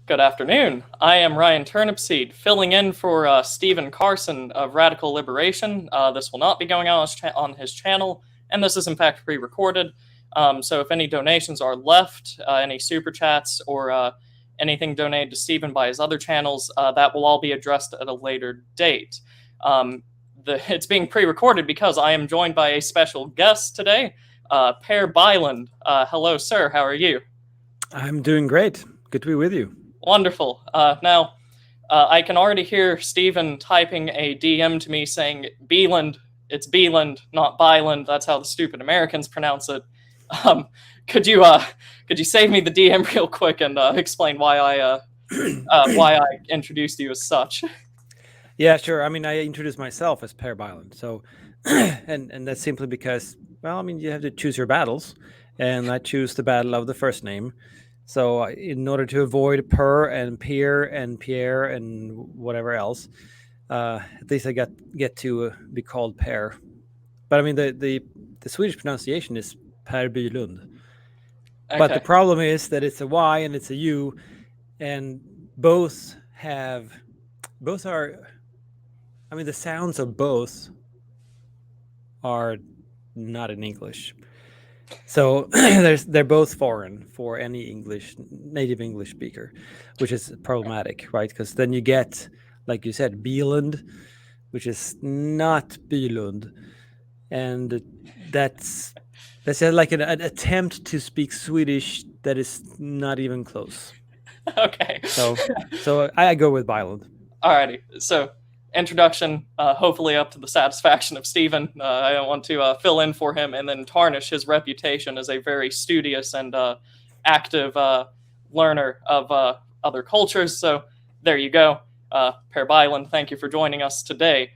Good afternoon. I am Ryan Turnipseed, filling in for Stephen Carson of Radical Liberation. This will not be going out on his channel, and this is in fact pre-recorded. So if any donations are left, any super chats, or anything donated to Stephen by his other channels, that will all be addressed at a later date. It's being pre-recorded because I am joined by a special guest today, Per Bylund. Hello, sir. How are you? I'm doing great. Good to be with you. Wonderful. Now, I can already hear Stephen typing a DM to me saying, Bylund, it's Bylund, not Bylund. That's how the stupid Americans pronounce it. Could you save me the DM real quick and explain why I introduced you as such? Yeah, sure. I mean, I introduced myself as Per Bylund. So, and that's simply because, well, I mean, you have to choose your battles, and I choose the battle of the first name. So, in order to avoid Per and Pierre and Pierre and whatever else, at least I get to be called Per. But I mean, the Swedish pronunciation is Per Bylund. Okay. But the problem is that it's a Y and it's a U, and both are. I mean, the sounds of both are not in English. So they're both foreign for any native English speaker, which is problematic, right? Because then you get, like you said, Bylund, which is not Bylund, and that's like an attempt to speak Swedish that is not even close. Okay. So I go with Bylund. Alrighty. So introduction, hopefully up to the satisfaction of Stephen. I don't want to fill in for him and then tarnish his reputation as a very studious and active learner of other cultures. So there you go. Per Bylund, thank you for joining us today.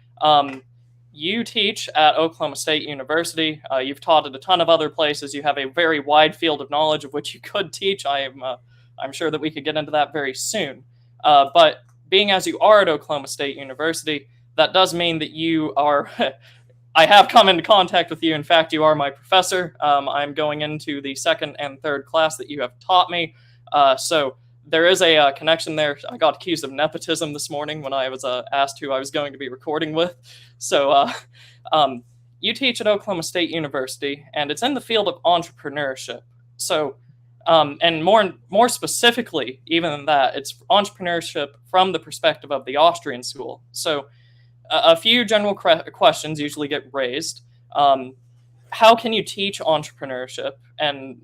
You teach at Oklahoma State University. You've taught at a ton of other places. You have a very wide field of knowledge of which you could teach. I'm sure that we could get into that very soon. But being as you are at Oklahoma State University, that does mean that you are, I have come into contact with you. In fact, you are my professor. I'm going into the second and third class that you have taught me. So there is a connection there. I got accused of nepotism this morning when I was asked who I was going to be recording with. So you teach at Oklahoma State University, and it's in the field of entrepreneurship. So and more specifically, even than that, it's entrepreneurship from the perspective of the Austrian School. So a few general questions usually get raised. How can you teach entrepreneurship, and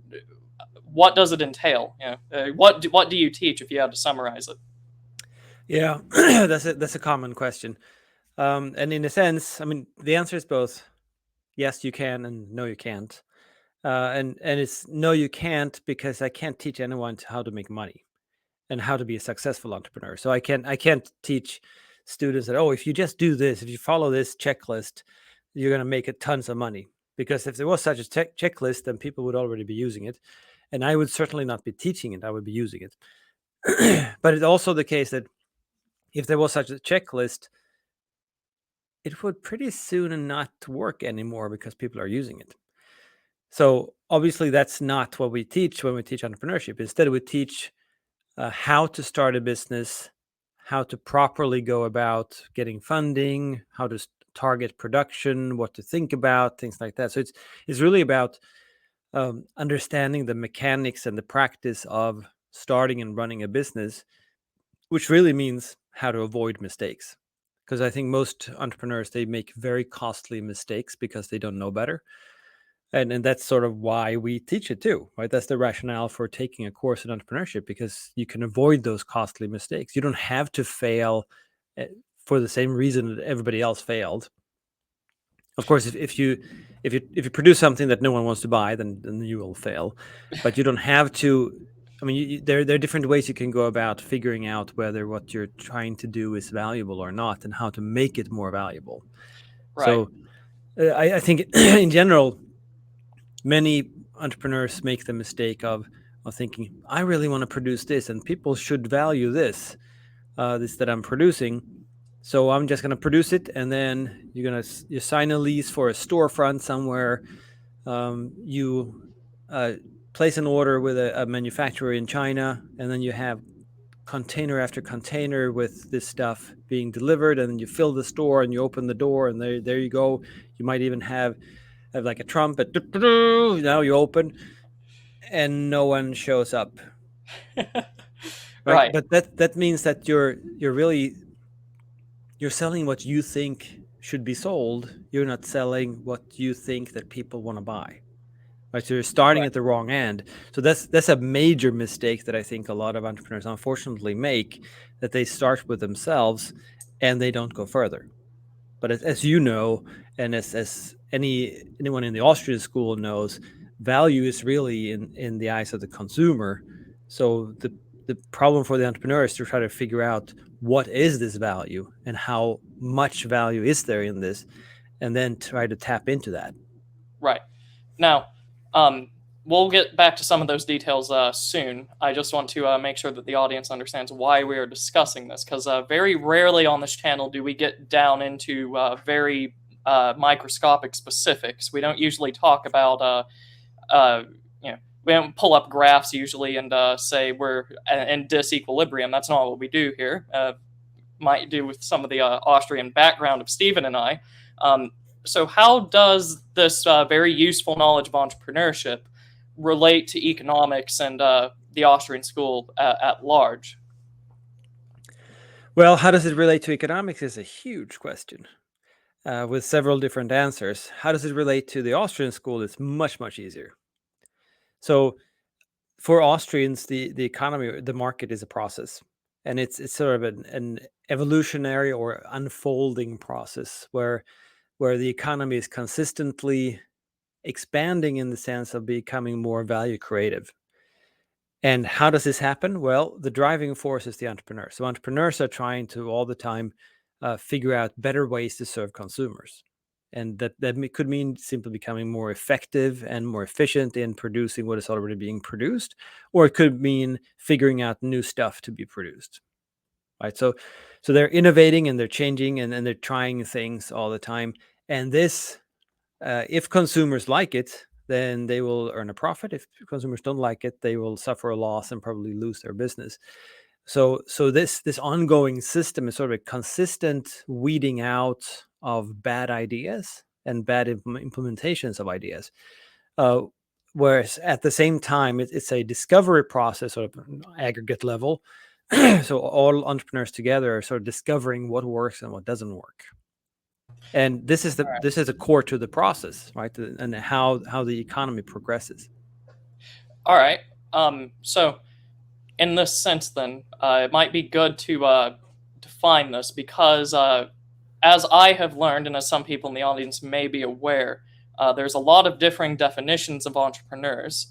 what does it entail? What do you teach if you had to summarize it? Yeah, that's a common question. And in a sense, I mean, the answer is both yes, you can, and no, you can't. And it's no, you can't, because I can't teach anyone how to make money and how to be a successful entrepreneur. So I can't teach students that, oh, if you just do this, if you follow this checklist, you're going to make tons of money. Because if there was such a checklist, then people would already be using it, and I would certainly not be teaching it. I would be using it. But it's also the case that if there was such a checklist, it would pretty soon not work anymore because people are using it. So obviously that's not what we teach when we teach entrepreneurship. Instead, we teach how to start a business, how to properly go about getting funding, how to target production, what to think about, things like that. So it's really about understanding the mechanics and the practice of starting and running a business, which really means how to avoid mistakes. Because I think most entrepreneurs, they make very costly mistakes because they don't know better. And that's sort of why we teach it too, right? That's the rationale for taking a course in entrepreneurship, because you can avoid those costly mistakes. You don't have to fail for the same reason that everybody else failed. Of course, if you produce something that no one wants to buy, then you will fail. But you don't have to. I mean, there are different ways you can go about figuring out whether what you're trying to do is valuable or not, and how to make it more valuable. Right. So I think in general, many entrepreneurs make the mistake of thinking, I really want to produce this, and people should value this that I'm producing. So I'm just going to produce it, and then you sign a lease for a storefront somewhere. You place an order with a manufacturer in China, and then you have container after container with this stuff being delivered, and you fill the store and you open the door, and there you go. You might even have like a trumpet. Now you open, and no one shows up. Right? Right. But that means that you're selling what you think should be sold. You're not selling what you think that people want to buy. Right? So you're starting Right. at the wrong end. So that's a major mistake that I think a lot of entrepreneurs unfortunately make, that they start with themselves and they don't go further. But as you know, and as anyone in the Austrian school knows, value is really in the eyes of the consumer. So the problem for the entrepreneur is to try to figure out what is this value and how much value is there in this, and then try to tap into that. Right. Now, we'll get back to some of those details soon. I just want to make sure that the audience understands why we are discussing this, because very rarely on this channel do we get down into very microscopic specifics. We don't usually talk about, we don't pull up graphs usually and say we're in disequilibrium. That's not what we do here. Might do with some of the Austrian background of Stephen and I. So how does this very useful knowledge of entrepreneurship relate to economics and the Austrian school at large? Well, how does it relate to economics is a huge question with several different answers. How does it relate to the Austrian school? It's much, much easier. So for Austrians, the economy, the market is a process. And it's sort of an evolutionary or unfolding process where the economy is consistently expanding in the sense of becoming more value creative. And how does this happen? Well, the driving force is the entrepreneur. So entrepreneurs are trying to all the time figure out better ways to serve consumers. And that could mean simply becoming more effective and more efficient in producing what is already being produced, or it could mean figuring out new stuff to be produced. Right. So they're innovating and they're changing and they're trying things all the time. And this, if consumers like it, then they will earn a profit. If consumers don't like it, they will suffer a loss and probably lose their business. So this ongoing system is sort of a consistent weeding out of bad ideas and bad implementations of ideas. Whereas at the same time, it's a discovery process, sort of an aggregate level. So all entrepreneurs together are sort of discovering what works and what doesn't work. And this is a core to the process, right? And how the economy progresses. All right. So in this sense, then, it might be good to define this because, as I have learned, and as some people in the audience may be aware, there's a lot of differing definitions of entrepreneurs.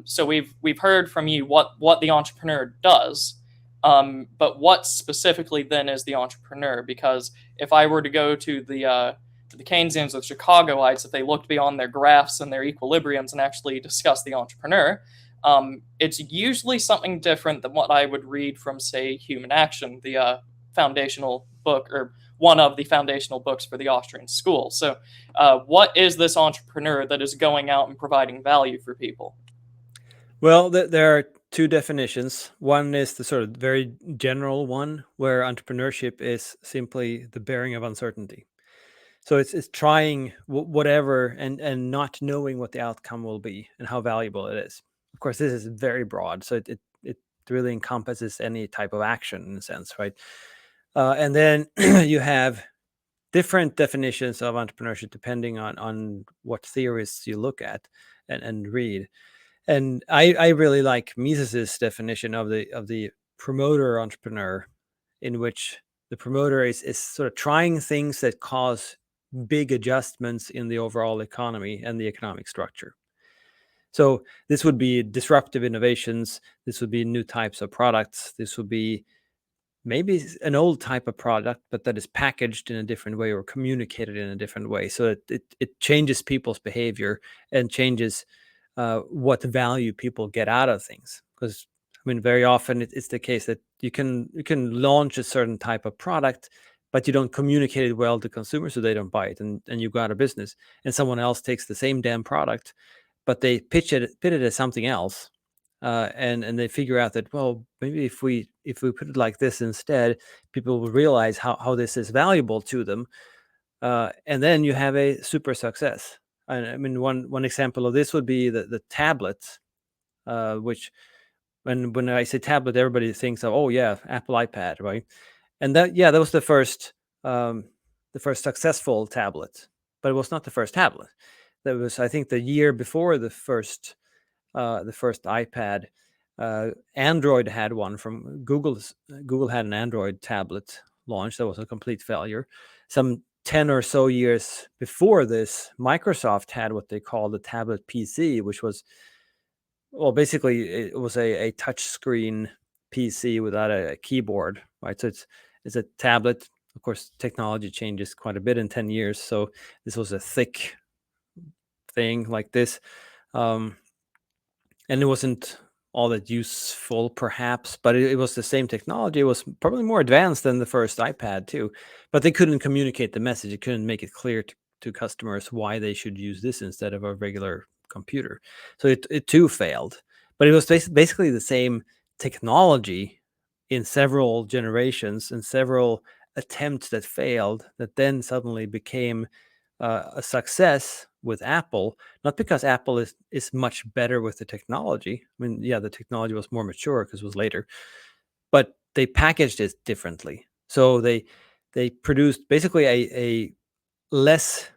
So we've heard from you what the entrepreneur does, but what specifically then is the entrepreneur? Because if I were to go to the Keynesians or the Chicagoites, if they looked beyond their graphs and their equilibriums and actually discuss the entrepreneur, it's usually something different than what I would read from, say, Human Action, the foundational book, or one of the foundational books for the Austrian School. So what is this entrepreneur that is going out and providing value for people? Well, there are two definitions. One is the sort of very general one, where entrepreneurship is simply the bearing of uncertainty. So it's trying whatever and not knowing what the outcome will be and how valuable it is. Of course, this is very broad, so it really encompasses any type of action in a sense, right? And then you have different definitions of entrepreneurship depending on what theorists you look at and read. And I really like Mises's definition of the promoter entrepreneur, in which the promoter is sort of trying things that cause big adjustments in the overall economy and the economic structure. So this would be disruptive innovations. This would be new types of products. This would be maybe an old type of product, but that is packaged in a different way or communicated in a different way. So it changes people's behavior and changes what value people get out of things. Because I mean, very often it's the case that you can launch a certain type of product, but you don't communicate it well to consumers, so they don't buy it, and you go out of business. And someone else takes the same damn product, but they pitch it as something else, and they figure out that, well, maybe if we put it like this instead, people will realize how this is valuable to them, and then you have a super success. And I mean, one example of this would be the tablets, which when I say tablet, everybody thinks of, oh yeah, Apple iPad, right? And that was the first successful tablet, but it was not the first tablet. That was, I think, the year before the first iPad. Android had one from Google's. Google had an Android tablet launched that was a complete failure. Some 10 or so years before this, Microsoft had what they called the tablet PC, which was, well, basically it was a touch screen PC without a keyboard, right? So it's a tablet. Of course, technology changes quite a bit in 10 years. So this was a thick thing like this. And it wasn't all that useful, perhaps, but it was the same technology. It was probably more advanced than the first iPad too, but they couldn't communicate the message. It couldn't make it clear to customers why they should use this instead of a regular computer. So it too failed, but it was basically the same technology in several generations and several attempts that failed that then suddenly became a success with Apple, not because Apple is much better with the technology. I mean, yeah, the technology was more mature because it was later, but they packaged it differently. So they produced basically a less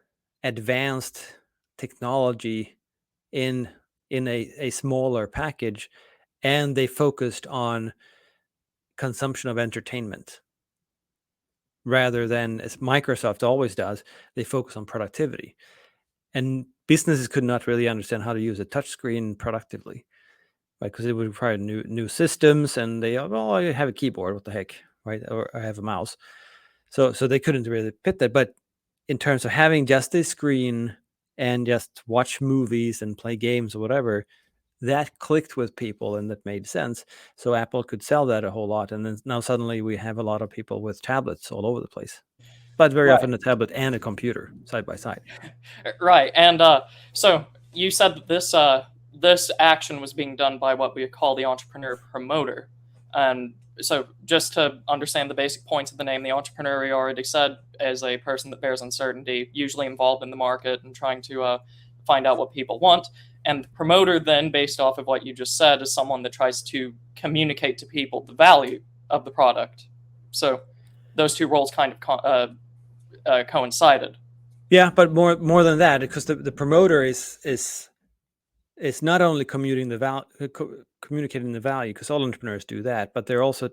advanced technology in a smaller package, and they focused on consumption of entertainment rather than, as Microsoft always does, they focus on productivity. And businesses could not really understand how to use a touchscreen productively, right? Because it would require new systems, and they, well, I have a keyboard, what the heck, right? Or I have a mouse. So they couldn't really fit that. But in terms of having just a screen and just watch movies and play games or whatever, that clicked with people and that made sense. So Apple could sell that a whole lot. And then now suddenly we have a lot of people with tablets all over the place, but very Right. often a tablet and a computer side by side. Right. And so you said that this action was being done by what we call the entrepreneur promoter. And so just to understand the basic points of the name, the entrepreneur, we already said, is a person that bears uncertainty, usually involved in the market and trying to find out what people want. And the promoter, then, based off of what you just said, is someone that tries to communicate to people the value of the product. So those two roles kind of coincided. Yeah, but more than that, because the promoter is not only communicating the value, because all entrepreneurs do that, but they're also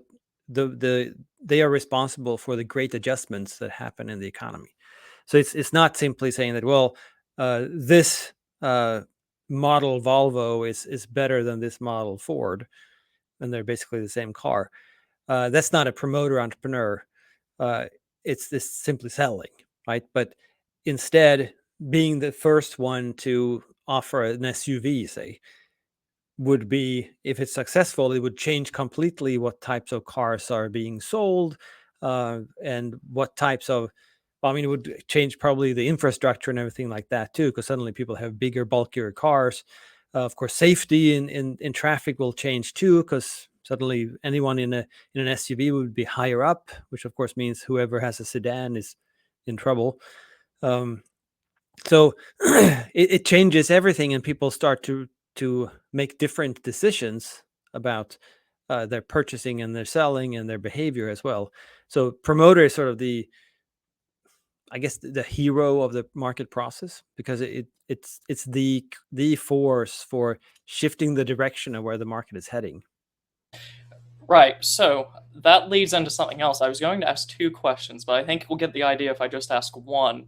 they are responsible for the great adjustments that happen in the economy. So it's not simply saying that, well, this model Volvo is better than this model Ford, and they're basically the same car. That's not a promoter entrepreneur. It's simply selling, right? But instead, being the first one to offer an SUV, say, would be, if it's successful, it would change completely what types of cars are being sold, and what types of, well, I mean, it would change probably the infrastructure and everything like that too, because suddenly people have bigger, bulkier cars. Of course, safety in traffic will change too, because suddenly anyone in an SUV would be higher up, which of course means whoever has a sedan is in trouble. So it changes everything, and people start to make different decisions about their purchasing and their selling and their behavior as well. So promoter is sort of I guess the hero of the market process, because it's the force for shifting the direction of where the market is heading. Right. So that leads into something else. I was going to ask two questions, but I think we'll get the idea if I just ask one.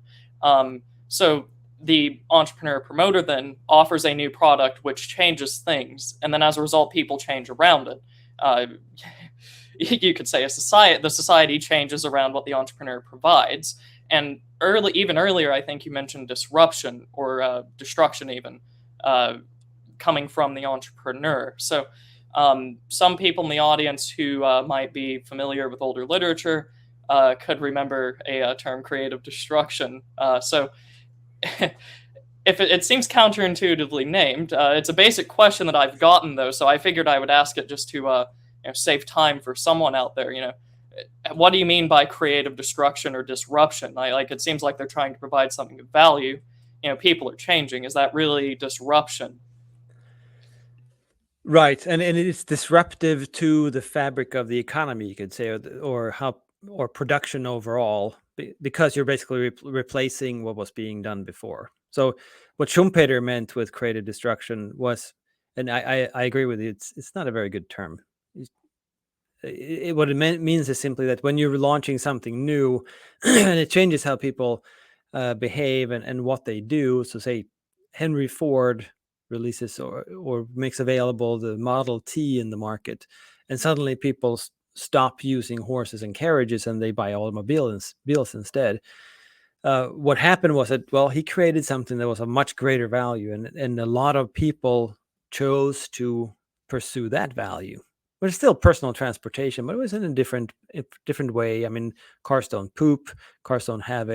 So the entrepreneur promoter then offers a new product which changes things, and then as a result, people change around it. Uh, you could say the society changes around what the entrepreneur provides. And even earlier, I think you mentioned disruption or destruction, even coming from the entrepreneur. So some people in the audience who might be familiar with older literature could remember a term, creative destruction. So if it seems counterintuitively named, it's a basic question that I've gotten though, so I figured I would ask it just to save time for someone out there. What do you mean by creative destruction or disruption? Like it seems like they're trying to provide something of value. People are changing. Is that really disruption? Right, and it's disruptive to the fabric of the economy, you could say, or production overall, because you're basically replacing what was being done before. So, what Schumpeter meant with creative destruction was, and I agree with you, it's not a very good term. What it means is simply that when you're launching something new, and it changes how people behave and what they do. So, say Henry Ford releases or makes available the Model T in the market, and suddenly people stop using horses and carriages and they buy automobiles instead. What happened was that, well, he created something that was of much greater value, and a lot of people chose to pursue that value. But it's still personal transportation, but it was in a different way. I mean, cars don't poop. Cars don't have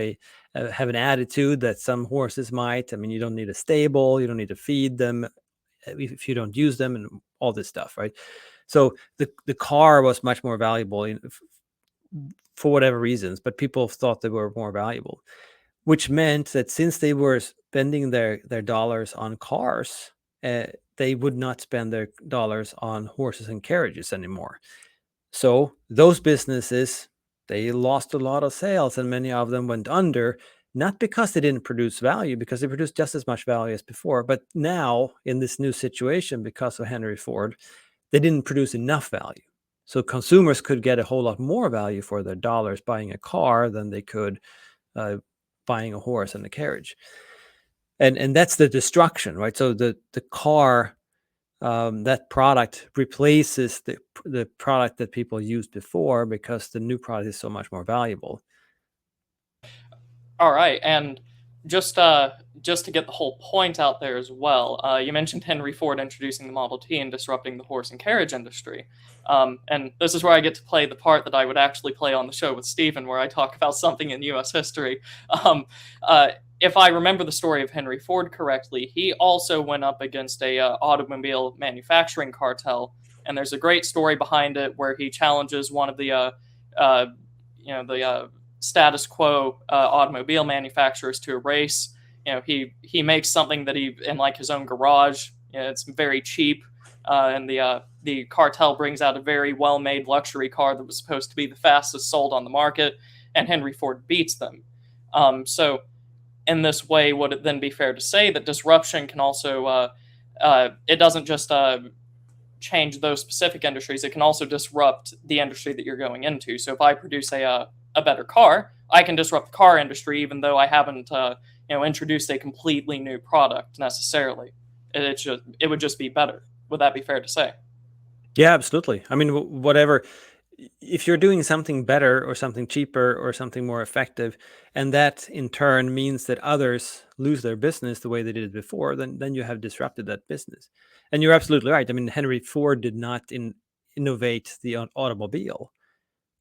have an attitude that some horses might. I mean, you don't need a stable. You don't need to feed them if you don't use them, and all this stuff, right? So the car was much more valuable for whatever reasons, but people thought they were more valuable, which meant that since they were spending their dollars on cars, they would not spend their dollars on horses and carriages anymore. So those businesses, they lost a lot of sales, and many of them went under, not because they didn't produce value, because they produced just as much value as before. But now, in this new situation, because of Henry Ford, they didn't produce enough value. So consumers could get a whole lot more value for their dollars buying a car than they could buying a horse and a carriage. And that's the destruction, right? So the car, that product replaces the product that people used before, because the new product is so much more valuable. All right, and just to get the whole point out there as well, you mentioned Henry Ford introducing the Model T and disrupting the horse and carriage industry. And this is where I get to play the part that I would actually play on the show with Stephen, where I talk about something in U.S. history. Um, if I remember the story of Henry Ford correctly, he also went up against a automobile manufacturing cartel, and there's a great story behind it where he challenges one of the status quo automobile manufacturers to a race. He makes something that he in like his own garage. It's very cheap, and the cartel brings out a very well-made luxury car that was supposed to be the fastest sold on the market, and Henry Ford beats them. So, in this way, would it then be fair to say that disruption can also it doesn't just change those specific industries; it can also disrupt the industry that you're going into. So, if I produce a better car, I can disrupt the car industry, even though I haven't introduced a completely new product necessarily. It would just be better. Would that be fair to say? Yeah, absolutely. I mean, whatever. If you're doing something better or something cheaper or something more effective, and that in turn means that others lose their business the way they did it before, then you have disrupted that business. And you're absolutely right. I mean, Henry Ford did not innovate the automobile.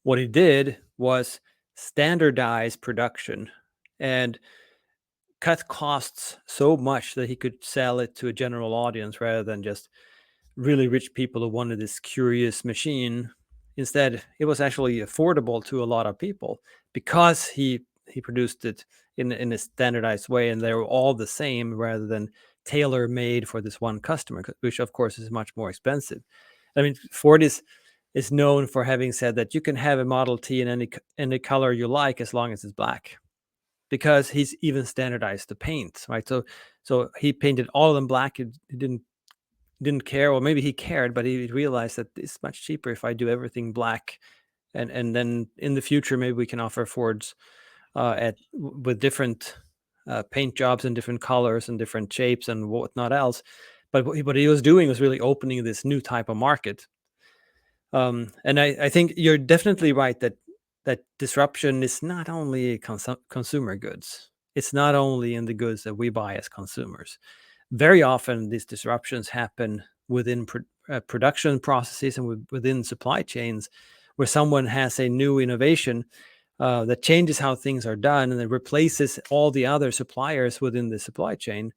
What he did was standardize production and cut costs so much that he could sell it to a general audience rather than just really rich people who wanted this curious machine. Instead, it was actually affordable to a lot of people because he produced it in a standardized way, and they were all the same rather than tailor made for this one customer, which of course is much more expensive. I mean, Ford is known for having said that you can have a Model T in any color you like as long as it's black, because he's even standardized the paint, right? So he painted all of them black. He didn't care, or maybe he cared, but he realized that it's much cheaper if I do everything black, and then in the future maybe we can offer Fords with different paint jobs and different colors and different shapes and whatnot else. But what he was doing was really opening this new type of market. And I think you're definitely right that disruption is not only consumer goods. It's not only in the goods that we buy as consumers. Very often, these disruptions happen within production processes and within supply chains, where someone has a new innovation that changes how things are done, and it replaces all the other suppliers within the supply chain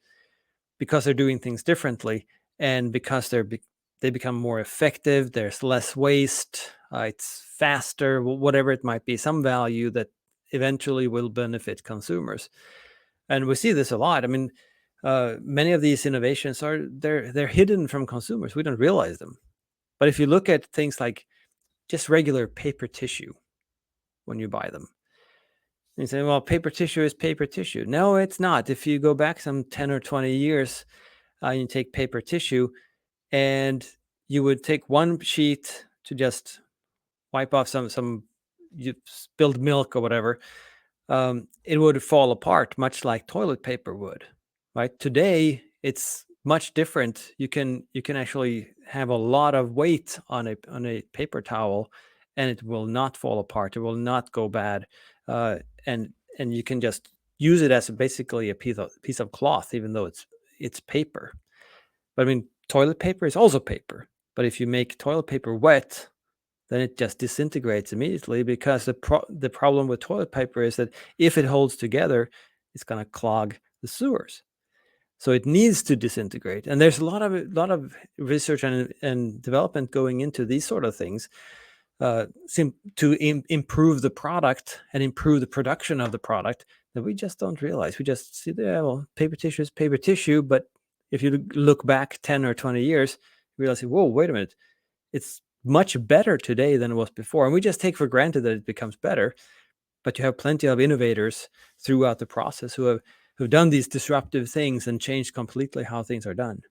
because they're doing things differently, and because they become more effective. There's less waste. It's faster, whatever it might be, some value that eventually will benefit consumers. And we see this a lot. I mean, many of these innovations they're hidden from consumers. We don't realize them. But if you look at things like just regular paper tissue when you buy them, you say, well, paper tissue is paper tissue. No, it's not. If you go back some 10 or 20 years, you take paper tissue, and you would take one sheet to just wipe off some you spilled milk or whatever. It would fall apart much like toilet paper would. Right? Today, it's much different. You can actually have a lot of weight on a paper towel, and it will not fall apart. It will not go bad, and you can just use it as basically a piece of cloth, even though it's paper. But I mean, toilet paper is also paper. But if you make toilet paper wet, then it just disintegrates immediately, because the problem with toilet paper is that if it holds together, it's going to clog the sewers. So it needs to disintegrate. And there's a lot of research and development going into these sort of things to improve the product and improve the production of the product that we just don't realize. We just see, well, paper tissue is paper tissue, but if you look back 10 or 20 years, you realize, whoa, wait a minute, it's much better today than it was before. And we just take for granted that it becomes better. But you have plenty of innovators throughout the process who've done these disruptive things and changed completely how things are done.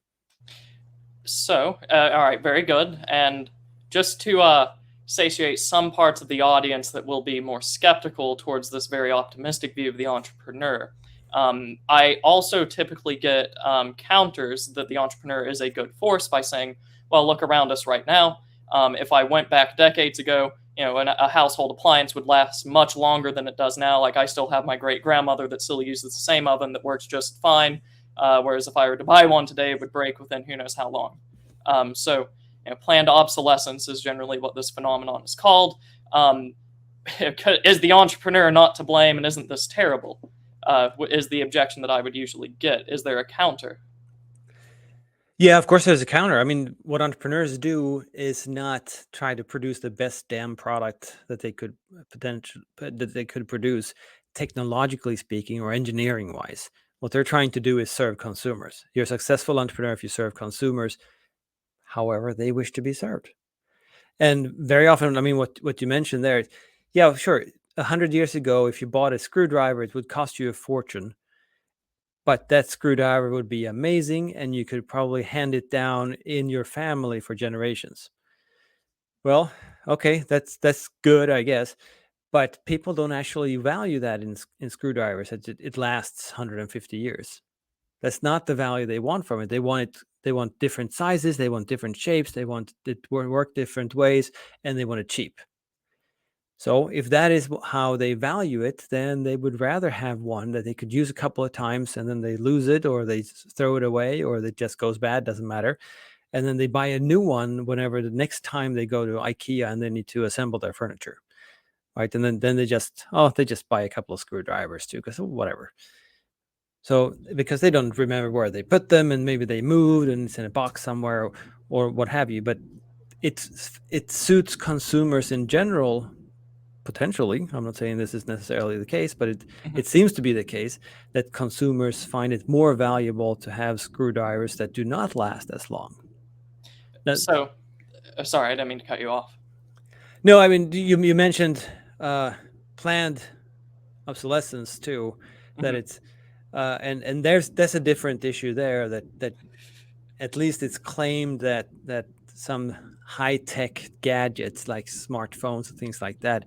So, all right, very good. And just to satiate some parts of the audience that will be more skeptical towards this very optimistic view of the entrepreneur, I also typically get counters that the entrepreneur is a good force by saying, well, look around us right now. If I went back decades ago, a household appliance would last much longer than it does now. Like, I still have my great grandmother that still uses the same oven that works just fine. Whereas if I were to buy one today, it would break within who knows how long. So planned obsolescence is generally what this phenomenon is called. Is the entrepreneur not to blame, and isn't this terrible? Is the objection that I would usually get. Is there a counter? Yeah, of course there's a counter. I mean, what entrepreneurs do is not try to produce the best damn product that they could produce, technologically speaking or engineering wise. What they're trying to do is serve consumers. You're a successful entrepreneur if you serve consumers however they wish to be served. And very often, I mean, what you mentioned there, yeah, sure. 100 years ago, if you bought a screwdriver, it would cost you a fortune. But that screwdriver would be amazing, and you could probably hand it down in your family for generations. Well, okay, that's good, I guess. But people don't actually value that in screwdrivers. It lasts 150 years. That's not the value they want from it. They want different sizes, they want different shapes, they want it to work different ways, and they want it cheap. So if that is how they value it, then they would rather have one that they could use a couple of times and then they lose it, or they throw it away, or it just goes bad, doesn't matter. And then they buy a new one whenever the next time they go to IKEA and they need to assemble their furniture. Right. And then they just buy a couple of screwdrivers too, because whatever. So because they don't remember where they put them, and maybe they moved and it's in a box somewhere or what have you. But it suits consumers in general. Potentially, I'm not saying this is necessarily the case, but it seems to be the case that consumers find it more valuable to have screwdrivers that do not last as long. So, sorry, I didn't mean to cut you off. No, I mean, you mentioned planned obsolescence too. That it's and there's a different issue there. That at least it's claimed that some high-tech gadgets like smartphones and things like that,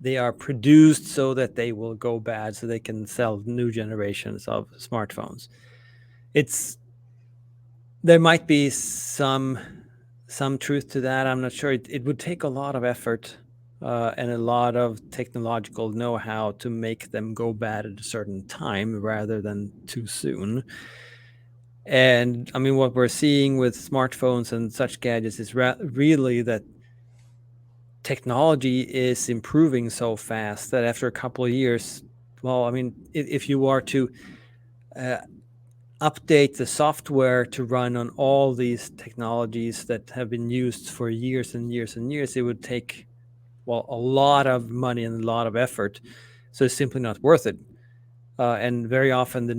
they are produced so that they will go bad, so they can sell new generations of smartphones. There might be some truth to that. I'm not sure. It would take a lot of effort and a lot of technological know-how to make them go bad at a certain time rather than too soon. And I mean, what we're seeing with smartphones and such gadgets is really that technology is improving so fast that after a couple of years, well, I mean, if you are to update the software to run on all these technologies that have been used for years and years and years, it would take, well, a lot of money and a lot of effort. So it's simply not worth it. And very often the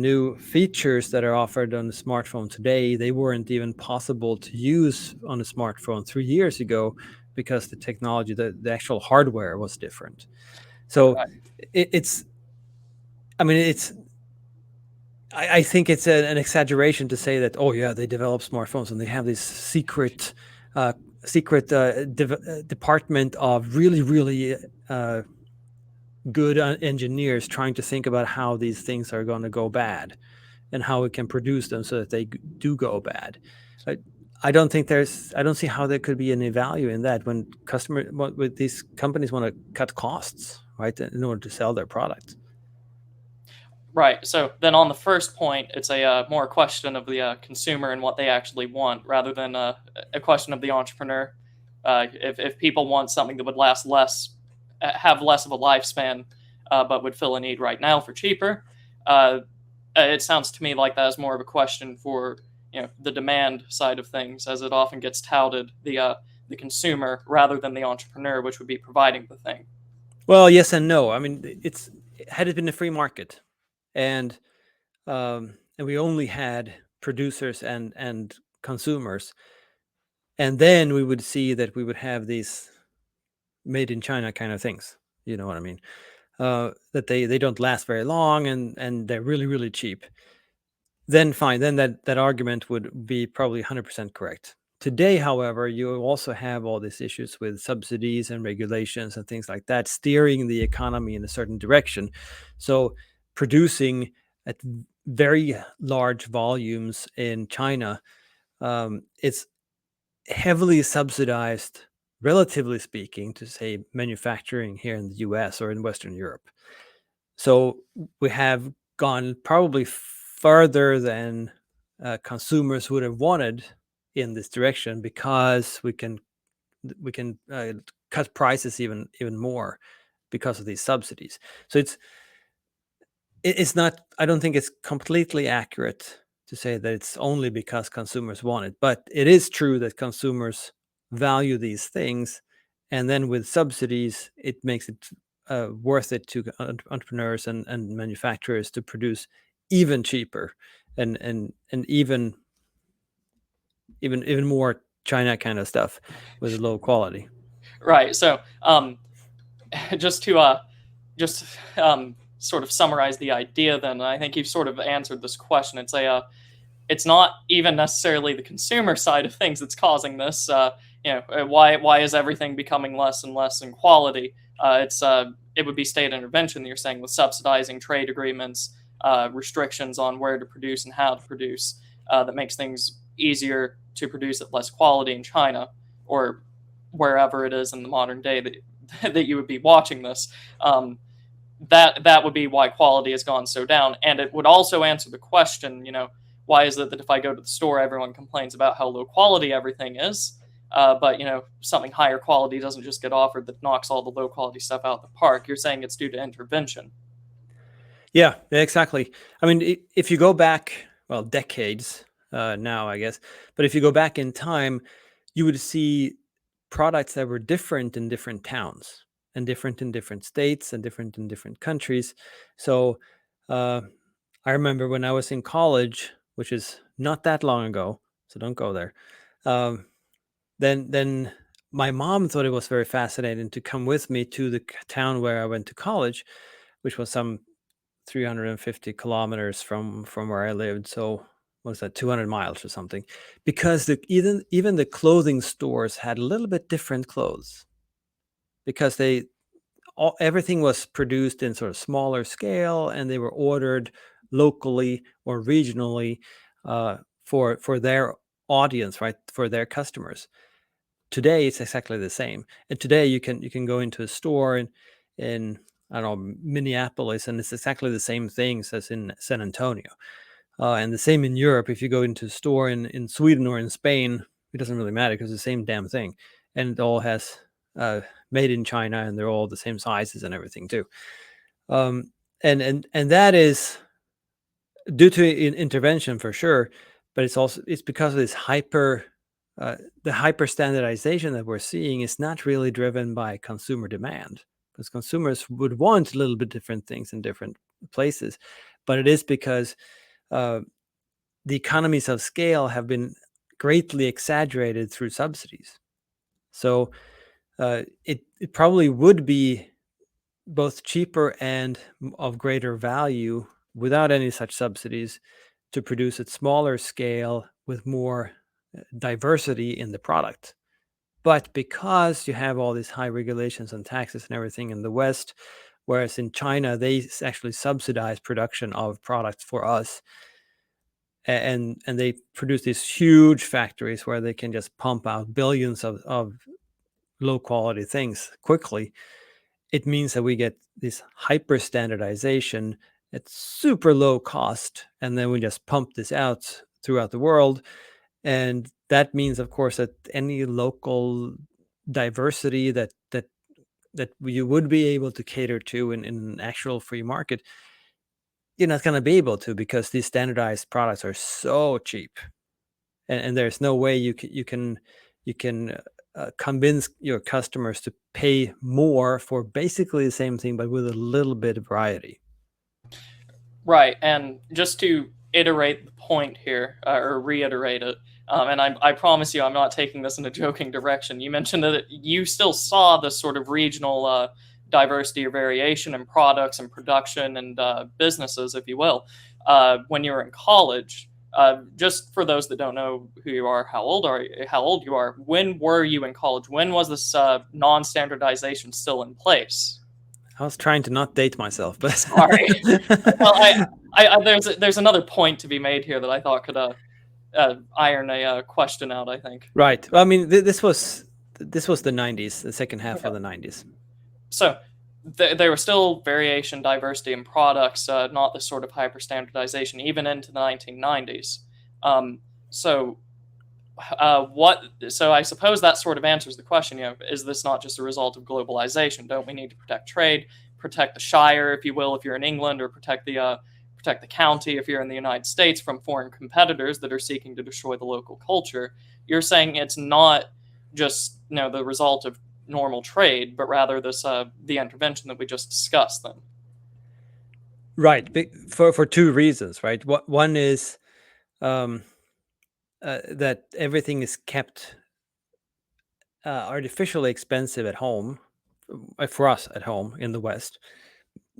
new features that are offered on the smartphone today, they weren't even possible to use on a smartphone 3 years ago because the technology, the actual hardware was different. So Right. it's, I mean, I think it's an exaggeration to say that, oh yeah, they develop smartphones and they have this secret department of really good engineers trying to think about how these things are going to go bad and how we can produce them so that they do go bad. I don't see how there could be any value in that when with these companies want to cut costs, right, in order to sell their product. Right. So then on the first point, it's a more question of the consumer and what they actually want rather than a question of the entrepreneur. If people want something that would last less, have less of a lifespan, but would fill a need right now for cheaper, it sounds to me like that is more of a question for the demand side of things, as it often gets touted the consumer rather than the entrepreneur, which would be providing the thing. Well, yes and no. I mean, had it been a free market, and we only had producers and consumers, and then we would see that we would have these made in China kind of things. You know what I mean? That they don't last very long and they're really cheap. Then fine, then that argument would be probably 100% correct. Today, however, you also have all these issues with subsidies and regulations and things like that steering the economy in a certain direction. So producing at very large volumes in China, it's heavily subsidized, relatively speaking, to say manufacturing here in the US or in Western Europe. So we have gone probably further than consumers would have wanted in this direction because we can cut prices even more because of these subsidies. So it's not, I don't think it's completely accurate to say that it's only because consumers want it, but it is true that consumers value these things, and then with subsidies it makes it worth it to entrepreneurs and manufacturers to produce even cheaper and even more China kind of stuff with low quality. Right. So just to sort of summarize the idea, then I think you've sort of answered this question. It's not even necessarily the consumer side of things that's causing this. Why is everything becoming less and less in quality? It would be state intervention, you're saying, with subsidizing trade agreements, restrictions on where to produce and how to produce, that makes things easier to produce at less quality in China or wherever it is in the modern day that you would be watching this. That would be why quality has gone so down. And it would also answer the question, why is it that if I go to the store, everyone complains about how low quality everything is, but something higher quality doesn't just get offered that knocks all the low quality stuff out the park? You're saying it's due to intervention. Yeah, exactly. I mean, if you go back, well, decades now, I guess, but if you go back in time, you would see products that were different in different towns and different in different states and different in different countries. So I remember when I was in college, which is not that long ago, so don't go there. Then my mom thought it was very fascinating to come with me to the town where I went to college, which was some 350 kilometers from where I lived. So what was that, 200 miles or something? Because even the clothing stores had a little bit different clothes because everything was produced in sort of smaller scale and they were ordered locally or regionally for their audience, right, for their customers. Today it's exactly the same, and today you can go into a store in I don't know, Minneapolis, and it's exactly the same things as in San Antonio, and the same in Europe. If you go into a store in Sweden or in Spain, it doesn't really matter because it's the same damn thing, and it all has made in China, and they're all the same sizes and everything too. And that is due to intervention for sure, but it's because of this the hyper standardization that we're seeing is not really driven by consumer demand, because consumers would want a little bit different things in different places, but it is because the economies of scale have been greatly exaggerated through subsidies. So it probably would be both cheaper and of greater value without any such subsidies to produce at smaller scale with more diversity in the product. But because you have all these high regulations and taxes and everything in the West, whereas in China, they actually subsidize production of products for us. And they produce these huge factories where they can just pump out billions of low quality things quickly. It means that we get this hyper standardization at super low cost, and then we just pump this out throughout the world. And that means, of course, that any local diversity that you would be able to cater to in an actual free market, you're not going to be able to, because these standardized products are so cheap, and there's no way you can convince your customers to pay more for basically the same thing, but with a little bit of variety. Right, and just to iterate the point here, or reiterate it, and I promise you I'm not taking this in a joking direction. You mentioned that you still saw this sort of regional diversity or variation in products and production and businesses, if you will, when you were in college. Just for those that don't know who you are, how old you are, when were you in college? When was this non-standardization still in place? I was trying to not date myself, but sorry. Well, there's another point to be made here that I thought could iron a question out, I think. Right. Well, I mean, this was the 90s, the second half of the 90s. So there was still variation, diversity in products, not this sort of hyper standardization, even into the 1990s. So I suppose that sort of answers the question, is this not just a result of globalization? Don't we need to protect trade, protect the shire, if you will, if you're in England, or protect the county if you're in the United States from foreign competitors that are seeking to destroy the local culture? You're saying it's not just the result of normal trade, but rather this the intervention that we just discussed then. Right, for two reasons, right? One is that everything is kept artificially expensive at home, for us at home in the West,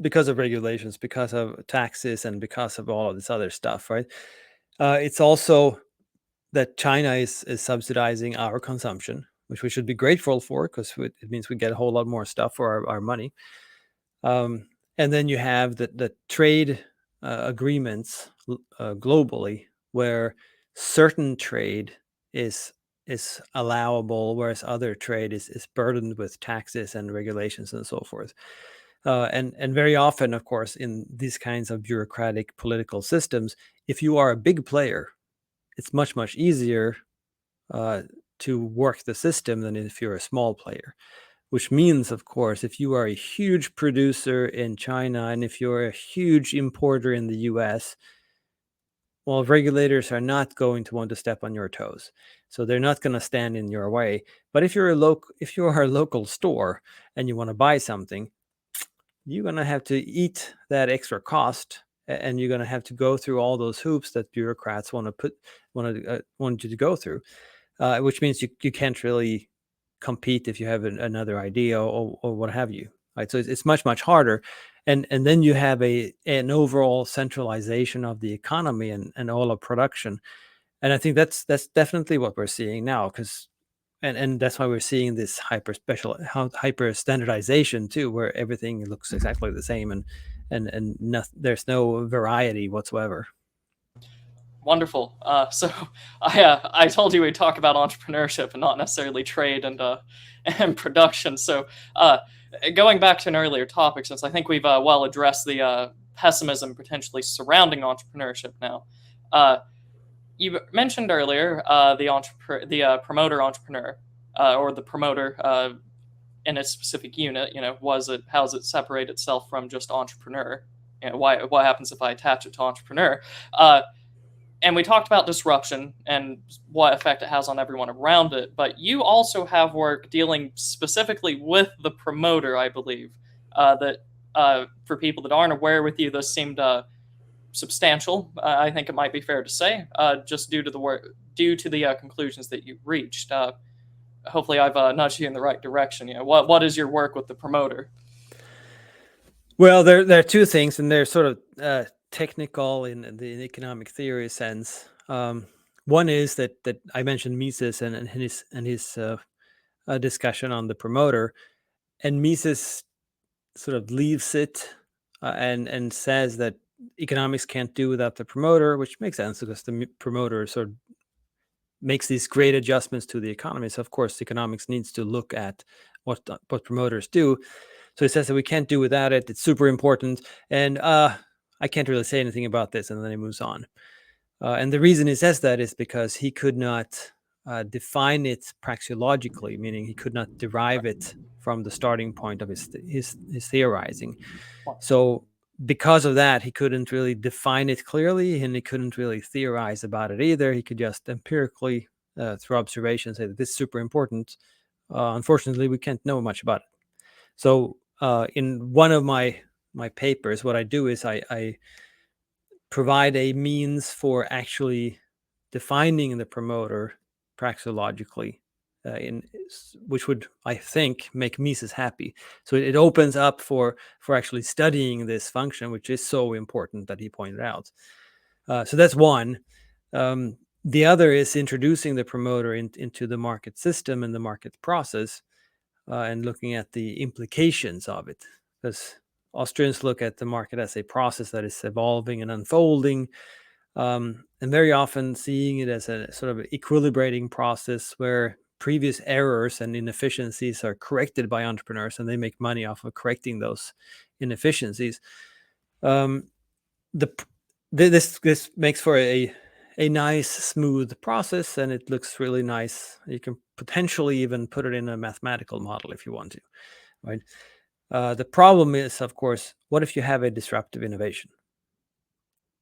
because of regulations, because of taxes, and because of all of this other stuff, right? It's also that China is subsidizing our consumption, which we should be grateful for, because it means we get a whole lot more stuff for our money. And then you have the trade agreements globally, where certain trade is allowable, whereas other trade is burdened with taxes and regulations and so forth. And very often, of course, in these kinds of bureaucratic political systems, if you are a big player, it's much easier to work the system than if you're a small player. Which means, of course, if you are a huge producer in China and if you're a huge importer in the US, well, regulators are not going to want to step on your toes. So they're not going to stand in your way. But if you're a local store and you want to buy something, you're going to have to eat that extra cost, and you're going to have to go through all those hoops that bureaucrats want you to go through, which means you can't really compete if you have another idea or what have you, right? So it's much harder, and then you have an overall centralization of the economy and all of production, and I think that's definitely what we're seeing now, because and that's why we're seeing this hyper standardization too, where everything looks exactly the same, and there's no variety whatsoever. Wonderful. So I told you we'd talk about entrepreneurship and not necessarily trade and production. So going back to an earlier topic, since I think we've well addressed the pessimism potentially surrounding entrepreneurship now. You mentioned earlier the promoter entrepreneur, or the promoter in a specific unit. How does it separate itself from just entrepreneur? What happens if I attach it to entrepreneur? And we talked about disruption and what effect it has on everyone around it, but you also have work dealing specifically with the promoter, I believe. That For people that aren't aware with you, this seemed substantial. I think it might be fair to say, just due to the conclusions that you reached. Hopefully, I've nudged you in the right direction. What is your work with the promoter? Well, there are two things, and they're sort of technical in the economic theory sense. One is that I mentioned Mises and his discussion on the promoter, and Mises sort of leaves it and says that economics can't do without the promoter, which makes sense because the promoter sort of makes these great adjustments to the economy. So of course, economics needs to look at what promoters do. So he says that we can't do without it. It's super important, and I can't really say anything about this. And then he moves on. And the reason he says that is because he could not define it praxeologically, meaning he could not derive it from the starting point of his theorizing. So because of that, he couldn't really define it clearly, and he couldn't really theorize about it either. He could just empirically, through observation, say that this is super important. Unfortunately, we can't know much about it. So in one of my papers, what I do is I provide a means for actually defining the promoter praxeologically, which would, I think, make Mises happy. So it opens up for actually studying this function, which is so important that he pointed out. So that's one. The other is introducing the promoter into the market system and the market process, and looking at the implications of it. Because Austrians look at the market as a process that is evolving and unfolding, and very often seeing it as a sort of equilibrating process where previous errors and inefficiencies are corrected by entrepreneurs, and they make money off of correcting those inefficiencies. This makes for a nice, smooth process, and it looks really nice. You can potentially even put it in a mathematical model if you want to, right? The problem is, of course, what if you have a disruptive innovation?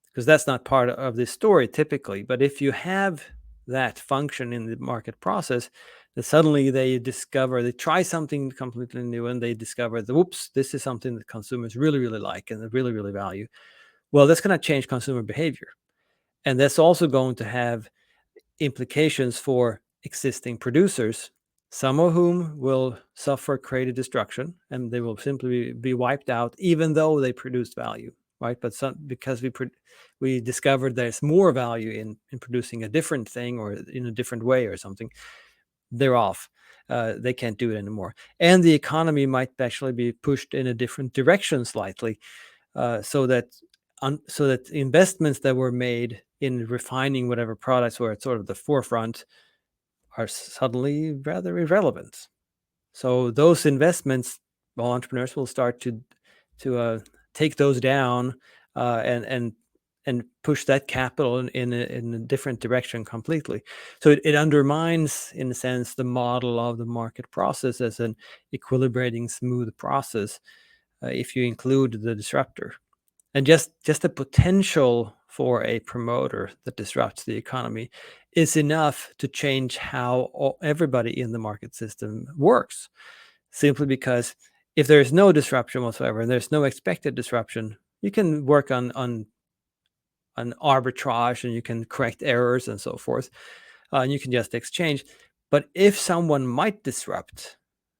Because that's not part of this story typically. But if you have that function in the market process, that suddenly they try something completely new, and they discover that, whoops, this is something that consumers really, really like and they really, really value. Well, that's going to change consumer behavior. And that's also going to have implications for existing producers, some of whom will suffer creative destruction, and they will simply be wiped out, even though they produced value, right? But because we discovered there's more value in producing a different thing or in a different way or something, they're off. They can't do it anymore. And the economy might actually be pushed in a different direction slightly, so that investments that were made in refining whatever products were at sort of the forefront are suddenly rather irrelevant. So those investments, well, entrepreneurs will start to take those down, and push that capital in a different direction completely. So it undermines, in a sense, the model of the market process as an equilibrating, smooth process, if you include the disruptor. And just the potential for a promoter that disrupts the economy is enough to change how everybody in the market system works. Simply because if there is no disruption whatsoever and there's no expected disruption, you can work on arbitrage, and you can correct errors and so forth, and you can just exchange. But if someone might disrupt,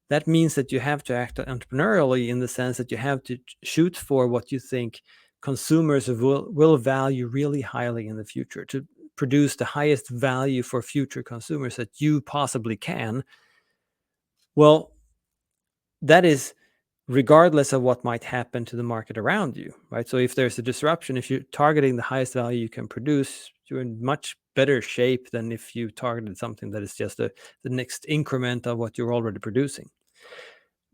that means that you have to act entrepreneurially, in the sense that you have to shoot for what you think consumers will value really highly in the future, to produce the highest value for future consumers that you possibly can. Well, that is regardless of what might happen to the market around you, right? So if there's a disruption, if you're targeting the highest value you can produce, you're in much better shape than if you targeted something that is just the next increment of what you're already producing.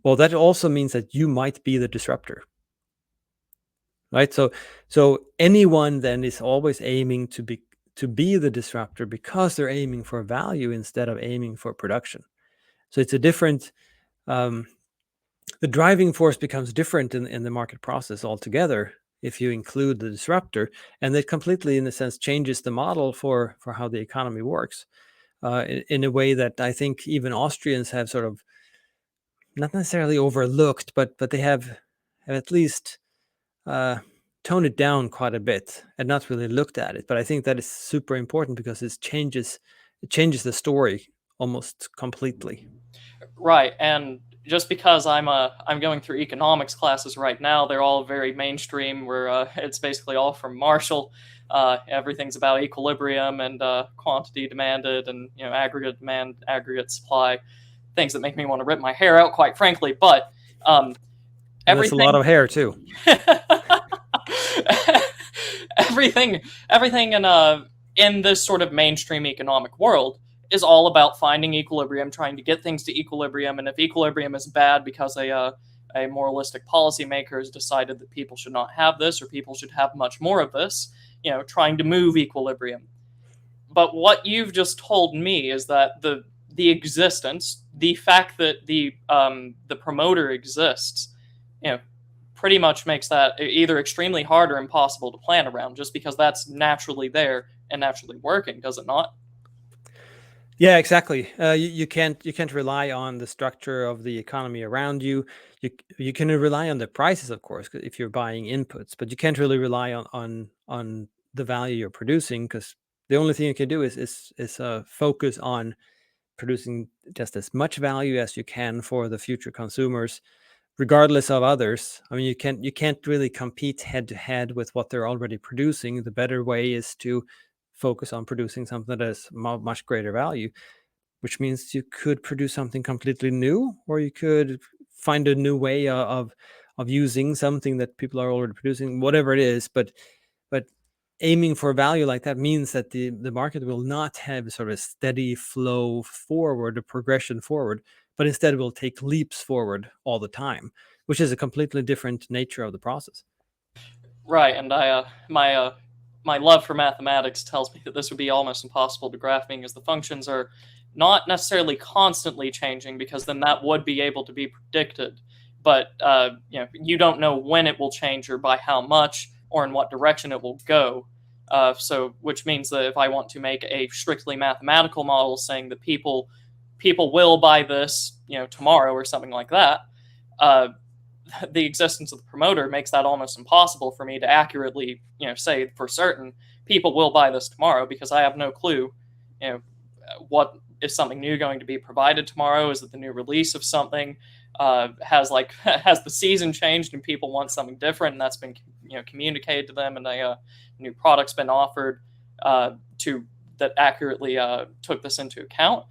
Well, that also means that you might be the disruptor, right? So anyone then is always aiming to be the disruptor, because they're aiming for value instead of aiming for production. So it's a different the driving force becomes different in the market process altogether if you include the disruptor, and that completely, in a sense, changes the model for how the economy works in a way that I think even Austrians have sort of not necessarily overlooked, but they have at least uh, toned it down quite a bit and not really looked at it. But I think that is super important because it changes the story almost completely. Right, and just because I'm going through economics classes right now, they're all very mainstream. Where it's basically all from Marshall. Everything's about equilibrium and quantity demanded, and aggregate demand, aggregate supply, things that make me want to rip my hair out, quite frankly. But And that's a lot of hair too. everything in this sort of mainstream economic world is all about finding equilibrium, trying to get things to equilibrium. And if equilibrium is bad because a moralistic policymaker has decided that people should not have this, or people should have much more of this, trying to move equilibrium. But what you've just told me is that the existence, the fact that the promoter exists, pretty much makes that either extremely hard or impossible to plan around, just because that's naturally there and naturally working, does it not? Yeah, exactly. You can't rely on the structure of the economy around you. You can rely on the prices, of course, if you're buying inputs, but you can't really rely on the value you're producing, because the only thing you can do is focus on producing just as much value as you can for the future consumers, regardless of others. I mean, you can't really compete head to head with what they're already producing. The better way is to focus on producing something that has much greater value, which means you could produce something completely new, or you could find a new way of using something that people are already producing, whatever it is. But aiming for value like that means that the market will not have sort of a steady flow forward, a progression forward, but instead will take leaps forward all the time, which is a completely different nature of the process. Right, and my love for mathematics tells me that this would be almost impossible to graph, being as the functions are not necessarily constantly changing, because then that would be able to be predicted. But you don't know when it will change, or by how much, or in what direction it will go. So, which means that if I want to make a strictly mathematical model saying that people will buy this, tomorrow or something like that, uh, the existence of the promoter makes that almost impossible for me to accurately, say for certain people will buy this tomorrow, because I have no clue, what is something new going to be provided tomorrow? Is it the new release of something? Has the season changed and people want something different, and that's been communicated to them, and a new product's been offered to that accurately took this into account.